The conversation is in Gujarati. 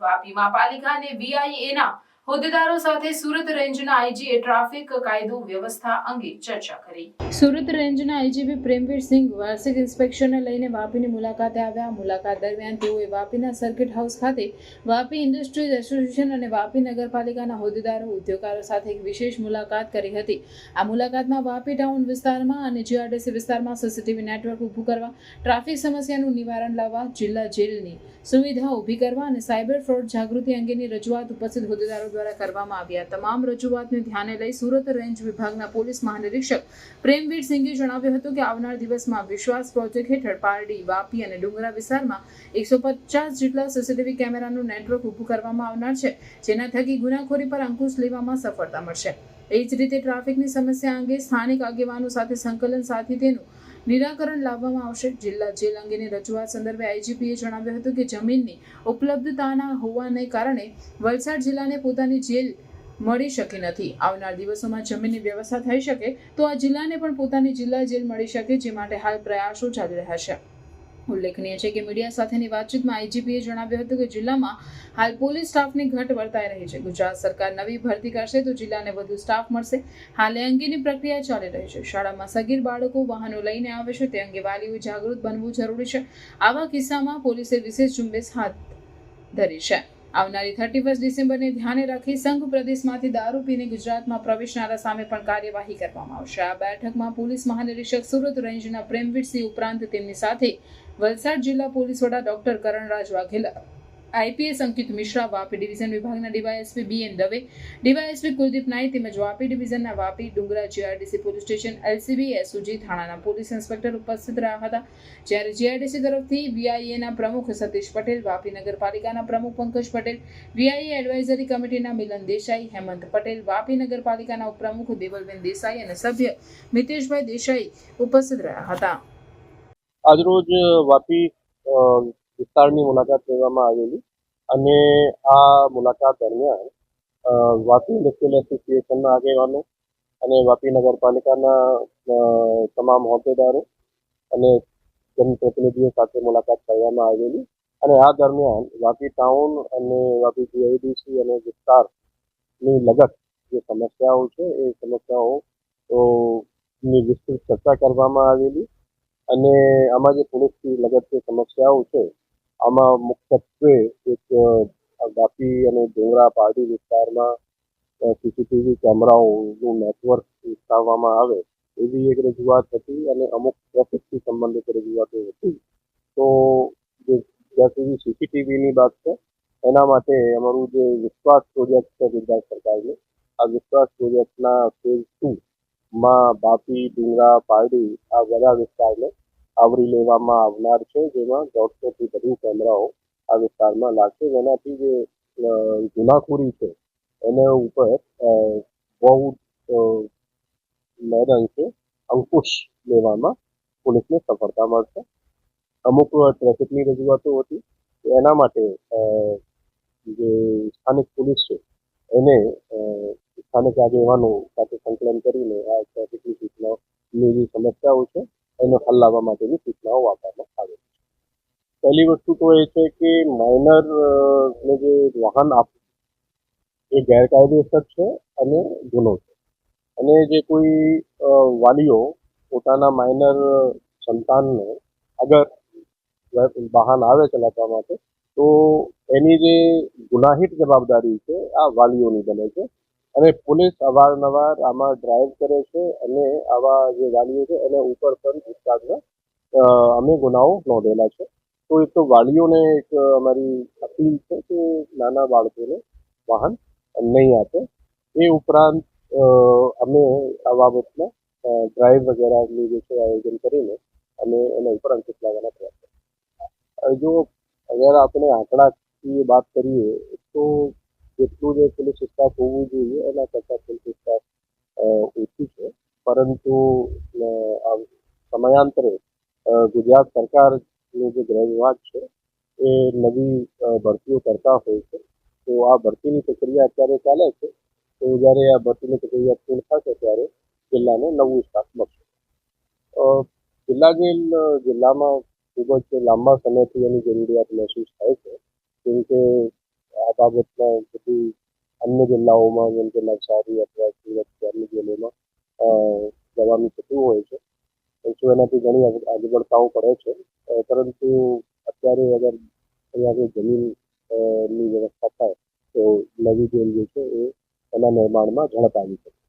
વાપીમાં પાલિકા અને VIAના હોદ્દેદારો સાથે સુરત રેન્જના આઈજીએ ટ્રાફિક કાયદો વ્યવસ્થા અંગે ચર્ચા કરી. સુરત રેન્જના આઈજીપી પ્રેમવીરસિંહ વાર્ષિક ઇન્સ્પેક્શનને લઈને વાપીની મુલાકાતે આવ્યા. મુલાકાત દરમિયાન તેઓએ વાપીના સર્કિટ હાઉસ ખાતે વાપી ઇન્ડસ્ટ્રીઝ એસોસિએશન અને વાપી નગરપાલિકાના હોદ્દેદારો ઉદ્યોગકારો સાથે એક વિશેષ મુલાકાત કરી હતી. આ મુલાકાતમાં વાપી ટાઉન વિસ્તારમાં અને GRDC વિસ્તારમાં સીસીટીવી નેટવર્ક ઊભું કરવા, ટ્રાફિક સમસ્યાનું નિવારણ લાવવા, જિલ્લા જેલની સુવિધા ઊભી કરવા અને સાયબર ફ્રોડ જાગૃતિ અંગેની રજૂઆત ઉપસ્થિત હોદ્દેદારો દ્વારા કરવામાં આવ્યા. તમામ રજૂઆતને ધ્યાને લઈ સુરત રેન્જ વિભાગના પોલીસ મહાનિરીક્ષક પ્રેમવીરસિંઘે જણાવ્યું હતું કે આવનાર દિવસમાં વિશ્વાસ પ્રોજેક્ટ હેઠળ પારડી, વાપી અને ડુંગરા વિસ્તારમાં 150 જેટલા સીસીટીવી કેમેરાનું નેટવર્ક ઊભું કરવામાં આવનાર છે, જેના થકી ગુનાખોરી પર અંકુશ લેવામાં સફળતા મળશે. એ જ રીતે ટ્રાફિકની સમસ્યા અંગે સ્થાનિક આગેવાનો સાથે સંકલન સાધી તેનું નિરાકરણ લાવવામાં આવશે. જિલ્લા જેલ અંગેની રજૂઆત સંદર્ભે આઈજીપીએ જણાવ્યું હતું કે જમીનની ઉપલબ્ધતાના હોવાને કારણે વલસાડ જિલ્લાને પોતાની જેલ મળી શકી નથી. આવનાર દિવસોમાં જમીનની વ્યવસ્થા થઈ શકે તો આ જિલ્લાને પણ પોતાની જિલ્લા જેલ મળી શકે, જે માટે હાલ પ્રયાસો ચાલી રહ્યા છે. ઉલ્લેખનીય છે કે મીડિયા સાથેની વાતચીતમાં આઈજીપીએ જણાવ્યું હતું કે જિલ્લામાં હાલ પોલીસ સ્ટાફની ઘટ વર્તાઈ રહી છે. ગુજરાત સરકાર નવી ભરતી કરશે તો જિલ્લાને વધુ સ્ટાફ મળશે. હાલ એ અંગેની પ્રક્રિયા ચાલી રહી છે. શાળામાં સગીર બાળકો વાહનો લઈને આવે છે, તે અંગે વાલીઓએ જાગૃત બનવું જરૂરી છે. આવા કિસ્સામાં પોલીસે વિશેષ ઝુંબેશ હાથ ધરી છે. આવનારી 31 ડિસેમ્બરને ધ્યાને રાખી સંઘ પ્રદેશમાંથી દારૂ પીને ગુજરાતમાં પ્રવેશનારા સામે પણ કાર્યવાહી કરવામાં આવશે. આ બેઠકમાં પોલીસ મહાનિરીક્ષક સુરત રેન્જના પ્રેમવીરસિંહ ઉપરાંત તેમની સાથે વલસાડ જિલ્લા પોલીસ વડા doctor Karanraj Vaghela, IPS Ankit Mishra, Vapi division વિભાગના DYSP BN Dave, DYSP Kuldeep Nai તેમજ વાપી ડિવિઝનના Vapi, Dungra GRDC police station, LCB SOG થાણાના પોલીસ ઇન્સ્પેક્ટર ઉપસ્થિત રહ્યા હતા. જ્યારે GRDC તરફથી VIAના પ્રમુખ સતીશ પટેલ, વાપી નગરપાલિકાના પ્રમુખ પંકજ પટેલ, VIA એડવાઇઝરી કમિટીના મિલન દેસાઈ, હેમંત પટેલ, વાપી નગરપાલિકાના ઉપપ્રમુખ દેવલબેન દેસાઈ અને સભ્ય મિતેશભાઈ દેસાઈ ઉપસ્થિત રહ્યા હતા. આજરોજ વાપી વિસ્તારની મુલાકાત લેવામાં આવેલી અને આ મુલાકાત દરમિયાન વાપી ઇન્ડસ્ટ્રીયલ એસોસિએશનના આગેવાનો અને વાપી નગરપાલિકાના તમામ હોદ્દેદારો અને જનપ્રતિનિધિઓ સાથે મુલાકાત કરવામાં આવેલી અને આ દરમિયાન વાપી ટાઉન અને વાપી GIDC અને વિસ્તારની લગત જે સમસ્યાઓ છે એ સમસ્યાઓની વિસ્તૃત ચર્ચા કરવામાં આવેલી અને આમાં જે પોલીસથી લગત જે સમસ્યાઓ છે આમાં મુખ્યત્વે એક વાપી અને ડુંગરા પારડી વિસ્તારમાં CCTV કેમેરાઓનું નેટવર્ક વિકસાવવામાં આવે એવી એક રજૂઆત હતી અને અમુક ટ્રાફિકથી સંબંધિત રજૂઆતો હતી. તો જ્યાં સુધી CCTVની વાત છે એના માટે અમારું જે વિશ્વાસ પ્રોજેક્ટ છે ગુજરાત સરકારનું, આ વિશ્વાસ પ્રોજેક્ટના ફેઝ 2માં વાપી, ડુંગરા, પારડી આ બધા વિસ્તારને આવરી લેવામાં આવનાર છે, જેમાં 150થી વધુ કેમેરાઓ આ વિસ્તારમાં લાગશે, જેનાથી જે ગુનાખોરી છે એના ઉપર બહુ અંશે અંકુશ લેવામાં પોલીસને સફળતા મળશે. અમુક ટ્રાફિકની રજૂઆતો હતી એના માટે જે સ્થાનિક પોલીસ છે એને સ્થાનિક આગેવાનો સાથે સંકલન કરીને આ ટ્રાફિકની સૂચનાઓની જે સમસ્યાઓ છે એનો હલ લાવવા માટેની સૂચનાઓ આપવામાં આવે છે. પહેલી વસ્તુ તો એ છે કે માઇનરને જે વાહન આપવું એ ગેરકાયદેસર છે અને ગુનો છે અને જે કોઈ વાલીઓ પોતાના માઇનર સંતાનને અગર વાહન આવે ચલાવવા માટે તો એની જે ગુનાહિત જવાબદારી છે આ વાલીઓની બને છે અને પોલીસ અવારનવાર આમાં ડ્રાઈવ કરે છે અને આવા જે વાલીઓ છે એને ઉપર પણ વિસ્તારમાં અમે ગુનાઓ નોંધેલા છે. તો એક તો વાલીઓને એક અમારી અપીલ છે કે નાના બાળકોને વાહન નહીં આપે. એ ઉપરાંત અમે આ બાબતમાં ડ્રાઈવ વગેરેનું જે છે આયોજન કરીને અમે એના ઉપર અંકુશ લાવવાના પ્રયાસ કરીએ. જો અગર આપણે આંકડાકીય વાત કરીએ તો જેટલું જે પોલીસ સ્ટાફ હોવું જોઈએ એના કરતાં પોલીસ સ્ટાફ ઓછું છે, પરંતુ સમયાંતરે ગુજરાત સરકારનું જે ગૃહ વિભાગ છે એ નવી ભરતીઓ કરતા હોય છે. તો આ ભરતીની પ્રક્રિયા અત્યારે ચાલે છે. તો જ્યારે આ ભરતીની પ્રક્રિયા પૂર્ણ થશે ત્યારે જિલ્લાને નવું સ્ટાફ મળશે. ગંગાજળ જિલ્લામાં ખૂબ જ લાંબા સમયથી એની જરૂરિયાત મહેસૂસ થાય છે, કેમ કે આ બાબતમાં બધી અન્ય જિલ્લાઓમાં જેમ કે નવસારી અથવા સુરત અન્ય જિલ્લામાં જવાનું થતું હોય છે, તો એનાથી ઘણી અગવડતાઓ પડે છે. પરંતુ અત્યારે અગર અહીંયા આગળ જમીન ની વ્યવસ્થા થાય તો નવી જેલ જે છે એ એના નિર્માણમાં ઝડપ આવી શકે.